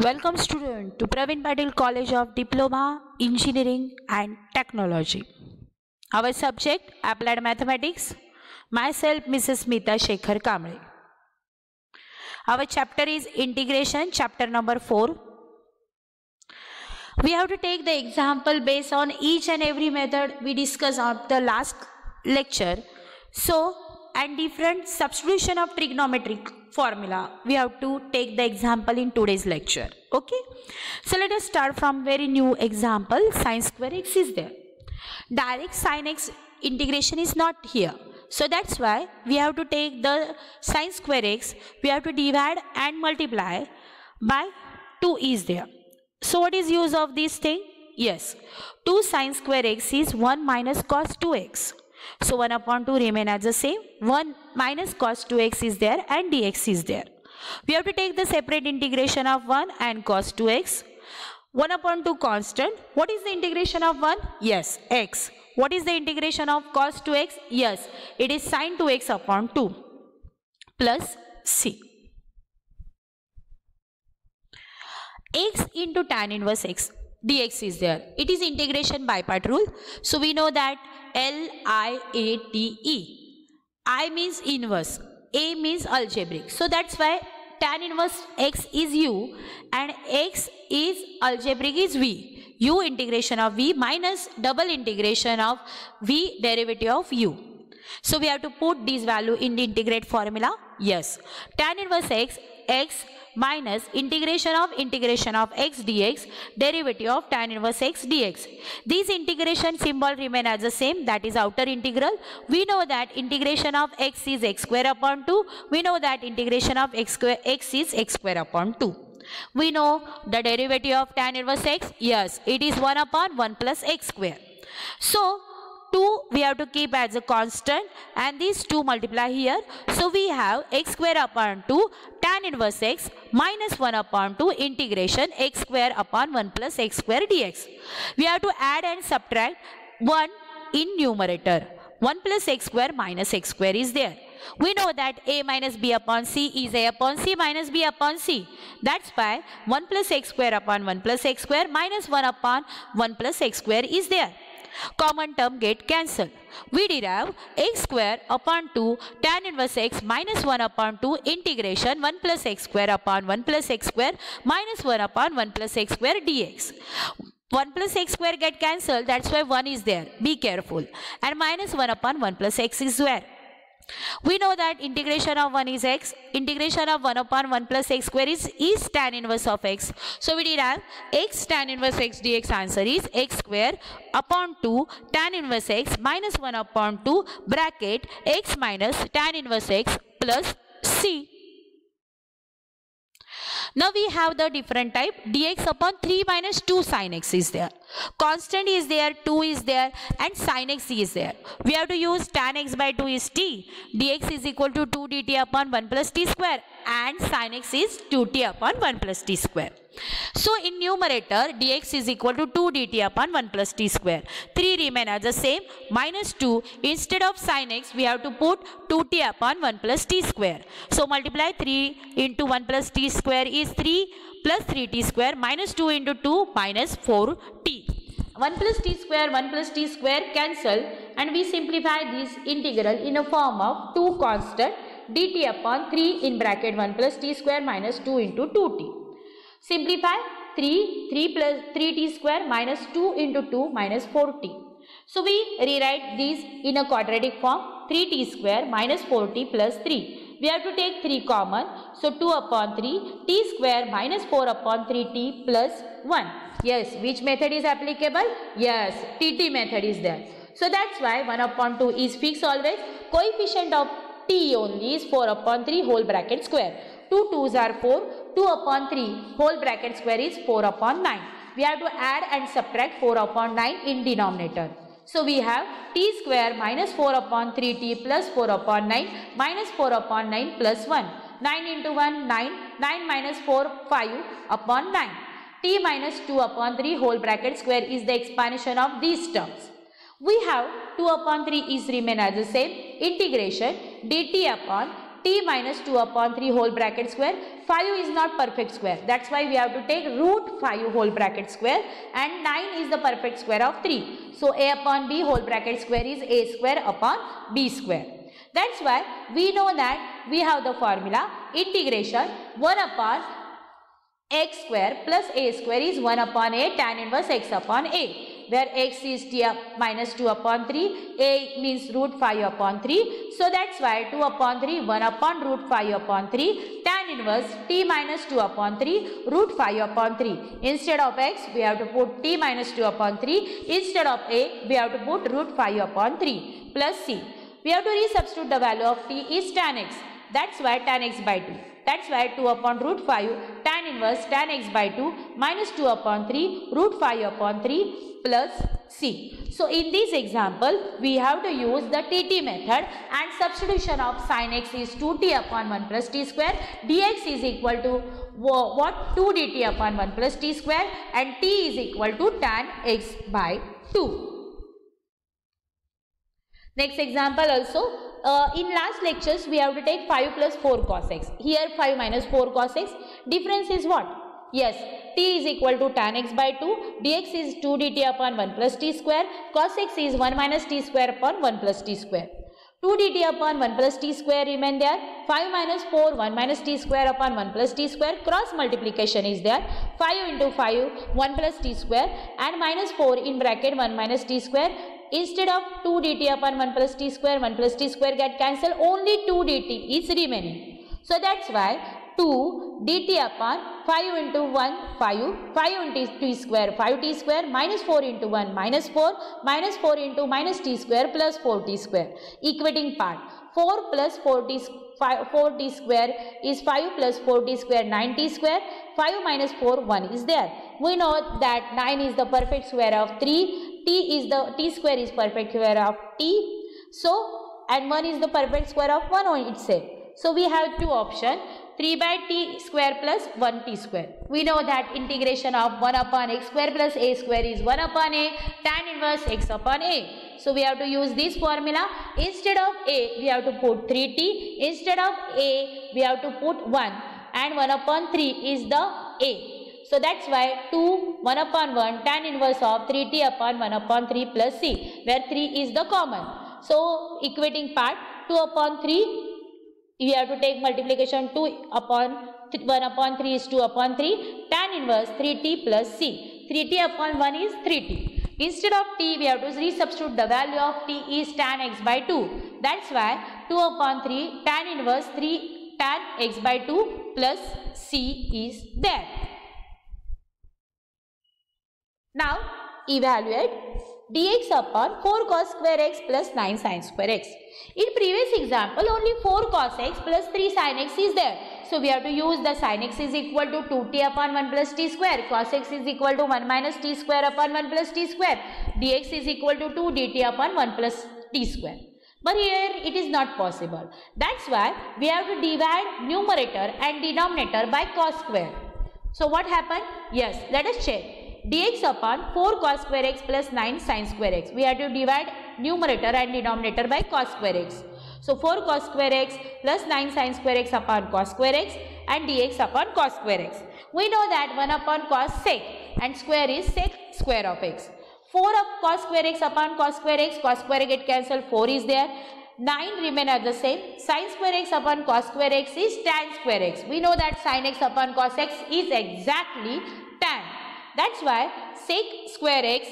Welcome student to Praveen Patil College of Diploma, Engineering and Technology. Our subject Applied Mathematics. Myself Mrs. Smita Shekhar Kamble. Our chapter is Integration, chapter number 4. We have to take the example based on each and every method we discussed on the last lecture. And different substitution of trigonometric formula we have to take the example in today's lecture. Okay, so let us start from very new example. Sin square x is there. Direct sin x integration is not here, so that's why we have to take the sin square x, we have to divide and multiply by 2 is there. So what is use of this thing? Yes, 2 sin square x is 1 minus cos 2x. So 1 upon 2 remain as the same. 1 minus cos 2x is there and dx is there. We have to take the separate integration of 1 and cos 2x. 1 upon 2 constant. What is the integration of 1? Yes, x. What is the integration of cos 2x? Yes, it is sin 2x upon 2 plus c. X into tan inverse x dx is there. It is integration by part rule. So we know that L-I-A-T-E. I means inverse, A means algebraic. So that's why tan inverse x is u and x is algebraic is v. U integration of v minus double integration of v derivative of u. So we have to put this value in the integrate formula. Yes, tan inverse x, x minus integration of x dx, derivative of tan inverse x dx. This integration symbol remain as the same, that is outer integral. We know that integration of x is x square upon 2. We know that integration of x is x square upon 2. We know the derivative of tan inverse x. Yes, it is 1 upon 1 plus x square. So 2 we have to keep as a constant and these 2 multiply here. So we have x square upon 2 tan inverse x minus 1 upon 2 integration x square upon 1 plus x square dx. We have to add and subtract 1 in numerator. 1 plus x square minus x square is there. We know that a minus b upon c is a upon c minus b upon c. That's why 1 plus x square upon 1 plus x square minus 1 upon 1 plus x square is there. Common term get cancelled. We derive x square upon 2 tan inverse x minus 1 upon 2 integration 1 plus x square upon 1 plus x square minus 1 upon 1 plus x square dx. 1 plus x square get cancelled, that's why 1 is there. Be careful. And minus 1 upon 1 plus x is where? We know that integration of 1 is x, integration of 1 upon 1 plus x square is tan inverse of x. So we derive x tan inverse x dx, answer is x square upon 2 tan inverse x minus 1 upon 2 bracket x minus tan inverse x plus c. Now we have the different type. Dx upon 3 minus 2 sin x is there. Constant is there, 2 is there and sin x is there. We have to use tan x by 2 is t. Dx is equal to 2 dt upon 1 plus t square and sin x is 2t upon 1 plus t square. So in numerator dx is equal to 2 dt upon 1 plus t square. 3 remain as the same, minus 2. Instead of sin x we have to put 2t upon 1 plus t square. So multiply 3 into 1 plus t square is 3 plus 3t square minus 2 into 2 minus 4t. 1 plus t square cancel and we simplify this integral in a form of 2 constant dt upon 3 in bracket 1 plus t square minus 2 into 2t. Simplify 3 plus 3t square minus 2 into 2 minus 4t. So we rewrite these in a quadratic form, 3t square minus 4t plus 3. We have to take 3 common. So 2 upon 3 t square minus 4 upon 3t plus 1. Yes, which method is applicable? Yes, tt method is there. So that's why 1 upon 2 is fixed always. Coefficient of t only is 4 upon 3 whole bracket square. 2 2s are 4. 2 upon 3 whole bracket square is 4 upon 9. We have to add and subtract 4 upon 9 in denominator. So we have t square minus 4 upon 3t plus 4 upon 9 minus 4 upon 9 plus 1. 9 into 1 9, 9 minus 4 5 upon 9. T minus 2 upon 3 whole bracket square is the expansion of these terms. We have 2 upon 3 is remain as the same, integration dt upon t t minus 2 upon 3 whole bracket square. 5 is not perfect square. That's why we have to take root 5 whole bracket square, and 9 is the perfect square of 3. So a upon b whole bracket square is a square upon b square. That's why we know that we have the formula integration 1 upon x square plus a square is 1 upon a tan inverse x upon a, where x is t minus 2 upon 3, a means root 5 upon 3. So that's why 2 upon 3, 1 upon root 5 upon 3, tan inverse t minus 2 upon 3, root 5 upon 3. Instead of x, we have to put t minus 2 upon 3. Instead of a, we have to put root 5 upon 3 plus c. We have to resubstitute the value of t is tan x. That's why tan x by 2. That's why 2 upon root 5 tan inverse tan x by 2 minus 2 upon 3 root 5 upon 3 plus c. So in this example, we have to use the TT method, and substitution of sin x is 2t upon 1 plus t square. Dx is equal to what? 2 dt upon 1 plus t square, and t is equal to tan x by 2. Next example also, in last lectures we have to take 5 plus 4 cos x. Here 5 minus 4 cos x. Difference is what? Yes, t is equal to tan x by 2. Dx is 2 dt upon 1 plus t square. Cos x is 1 minus t square upon 1 plus t square. 2 dt upon 1 plus t square remain there. 5 minus 4, 1 minus t square upon 1 plus t square. Cross multiplication is there. 5 into 5, 1 plus t square, and minus 4 in bracket 1 minus t square. Instead of 2 dt upon 1 plus t square get cancelled, only 2 dt is remaining. So that's why 2 dt upon 5 into 1, 5 into t square, 5t square, minus 4 into 1, minus 4 into minus t square plus 4t square. Equating part, 4 plus 4t square is 5 plus 4t square, 9t square, 5 minus 4, 1 is there. We know that 9 is the perfect square of 3, t square is perfect square of t, so and 1 is the perfect square of 1 on itself. So we have two options, 3 by t square plus 1t square. We know that integration of 1 upon x square plus a square is 1 upon a tan inverse x upon a. So we have to use this formula. Instead of a, we have to put 3t. Instead of a, we have to put 1, and 1 upon 3 is the a. So that's why 2, 1 upon 1 tan inverse of 3t upon 1 upon 3 plus c, where 3 is the common. So equating part, 2 upon 3, we have to take multiplication, 2 upon 1 upon 3 is 2 upon 3, tan inverse 3t plus c. 3t upon 1 is 3t. Instead of t, we have to resubstitute the value of t is tan x by 2. That's why 2 upon 3 tan inverse 3 tan x by 2 plus c is there. Now evaluate dx upon 4 cos square x plus 9 sin square x. In previous example, only 4 cos x plus 3 sin x is there. So we have to use the sin x is equal to 2t upon 1 plus t square. Cos x is equal to 1 minus t square upon 1 plus t square. Dx is equal to 2 dt upon 1 plus t square. But here it is not possible. That's why we have to divide numerator and denominator by cos square. So what happened? Yes, let us check. Dx upon 4 cos square x plus 9 sin square x. We have to divide numerator and denominator by cos square x. So 4 cos square x plus 9 sin square x upon cos square x and dx upon cos square x. We know that 1 upon cos sec and square is sec square of x. 4 of cos square x upon cos square get cancelled, 4 is there. 9 remain at the same. Sin square x upon cos square x is tan square x. We know that sin x upon cos x is exactly tan. That's why sec square x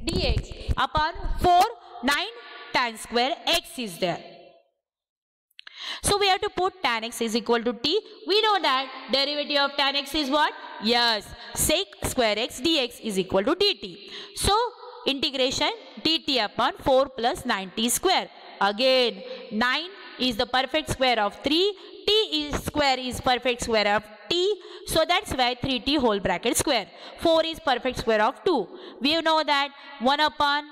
dx upon 4 9 tan square x is there. So we have to put tan x is equal to t. We know that derivative of tan x is what? Yes, sec square x dx is equal to dt. So integration dt upon 4 plus 9t square. Again 9 is the perfect square of 3. T is square is perfect square of t. So that's why 3t whole bracket square. 4 is perfect square of 2. We know that 1 upon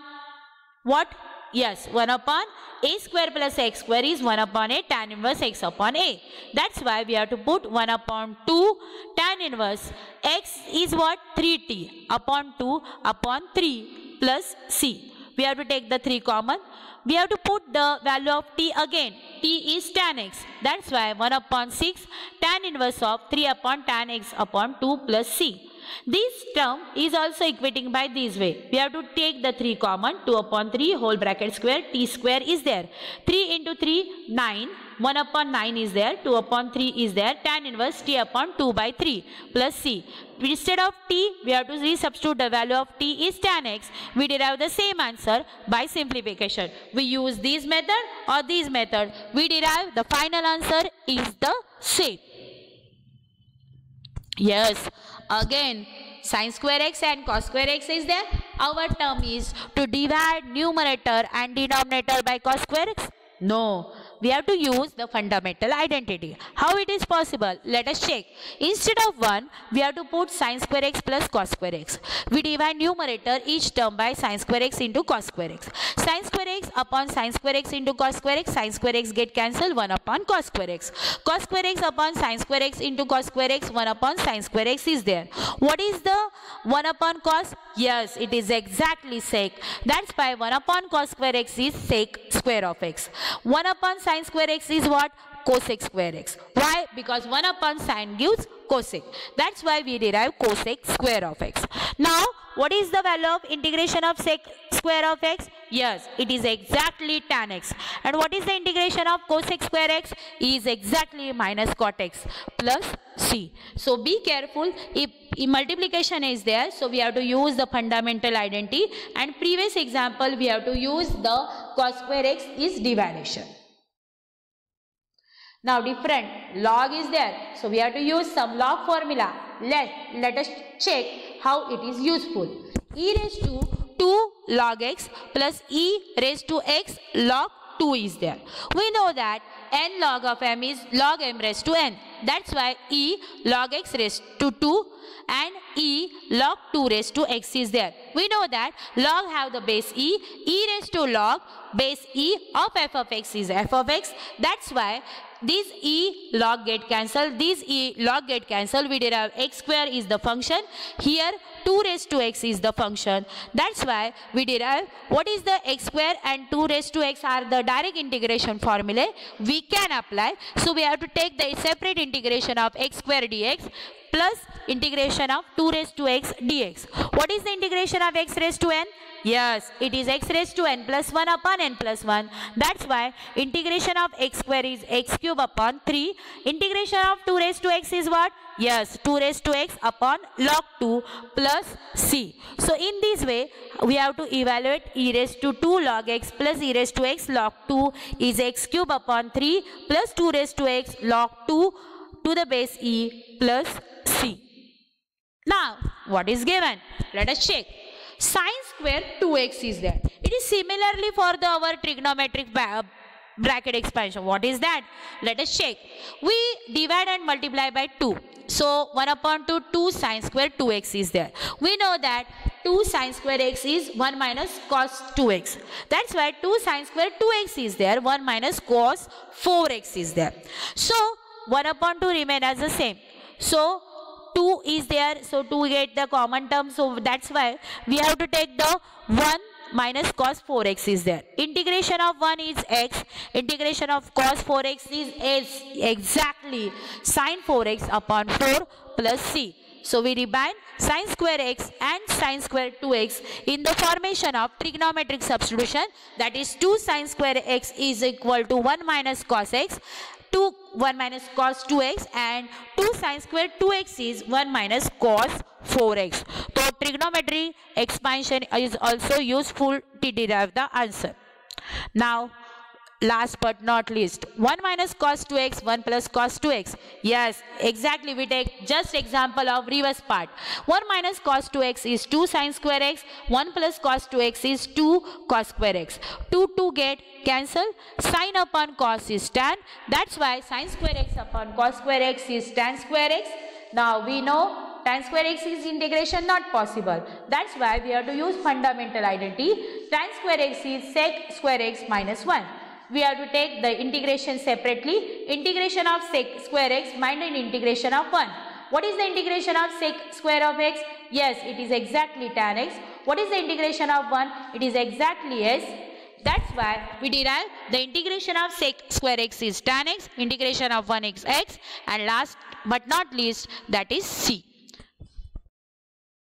what? Yes, 1 upon a square plus x square is 1 upon a tan inverse x upon a. That's why we have to put 1 upon 2 tan inverse x is what? 3t upon 2 upon 3 plus c. We have to take the 3 common. We have to put the value of t again. T is tan x. That's why 1 upon 6 tan inverse of 3 upon tan x upon 2 plus c. This term is also equating by this way. We have to take the 3 common. 2 upon 3 whole bracket square. T square is there. 3 into 3, 9. 1 upon 9 is there. 2 upon 3 is there. Tan inverse t upon 2 by 3 plus c. Instead of t, we have to resubstitute the value of t is tan x. We derive the same answer by simplification. We use this method or this method. We derive the final answer is the same. Yes, again sin square x and cos square x is there. Our term is to divide numerator and denominator by cos square x. No, we have to use the fundamental identity. How it is possible? Let us check. Instead of 1, we have to put sin square x plus cos square x. We divide numerator each term by sin square x into cos square x. Sin square x upon sin square x into cos square x. Sin square x get cancelled, 1 upon cos square x. Cos square x upon sin square x into cos square x, 1 upon sin square x is there. What is the 1 upon cos? Yes, it is exactly sec. That's why 1 upon cos square x is sec square of x. 1 upon sin square x is what? Cosec square x. Why? Because 1 upon sin gives cosec. That's why we derive cosec square of x. Now, what is the value of integration of sec square of x? Yes, it is exactly tan x. And what is the integration of cosec square x? Is exactly minus cot x plus c. So be careful, if multiplication is there, so we have to use the fundamental identity, and previous example we have to use the cos square x is division. Now different log is there, so we have to use some log formula. Let us check how it is useful. E raised to 2 log x plus e raised to x log 2 is there. We know that n log of m is log m raised to n. That's why e log x raised to 2 and e log 2 raised to x is there. We know that log have the base e raised to log base e of f of x is f of x. That's why this e log get cancelled, this e log get cancelled. We derive x square is the function. Here 2 raised to x is the function. That's why we derive what is the x square and 2 raised to x are the direct integration formula we can apply. So we have to take the separate integration of x square dx plus integration of 2 raised to x dx. What is the integration of x raised to n? Yes, it is x raised to n plus 1 upon n plus 1. That's why integration of x square is x cube upon 3. Integration of 2 raised to x is what? Yes, 2 raised to x upon log 2 plus c. So in this way, we have to evaluate e raised to 2 log x plus e raised to x log 2 is x cube upon 3 plus 2 raised to x log 2 to the base e plus c. Now, what is given? Let us check. Sin square 2x is there. It is similarly for the our trigonometric bracket expansion. What is that? Let us check. We divide and multiply by 2. So 1 upon 2, 2 sin square 2x is there. We know that 2 sin square x is 1 minus cos 2x. That's why 2 sin square 2x is there. 1 minus cos 4x is there. So 1 upon 2 remain as the same. So 2 is there, so 2 get the common term, so that's why we have to take the 1 minus cos 4x is there. Integration of 1 is x, integration of cos 4x is exactly sin 4x upon 4 plus c. So we remind sin square x and sin square 2x in the formation of trigonometric substitution, that is 2 sin square x is equal to 1 minus cos x, 1 minus cos 2x, and 2 sin square 2x is 1 minus cos 4x. So trigonometry expansion is also useful to derive the answer. Now last but not least, 1 minus cos 2x, 1 plus cos 2x. Yes, exactly, we take just example of reverse part. 1 minus cos 2x is 2 sin square x, 1 plus cos 2x is 2 cos square x. 2 get cancel, sin upon cos is tan. That's why sin square x upon cos square x is tan square x. Now we know tan square x is integration not possible. That's why we have to use fundamental identity. Tan square x is sec square x minus 1. We have to take the integration separately. Integration of sec square x minus integration of 1. What is the integration of sec square of x? Yes, it is exactly tan x. What is the integration of 1? It is exactly s. That's why we derive the integration of sec square x is tan x, integration of 1 is x, and last but not least, that is c.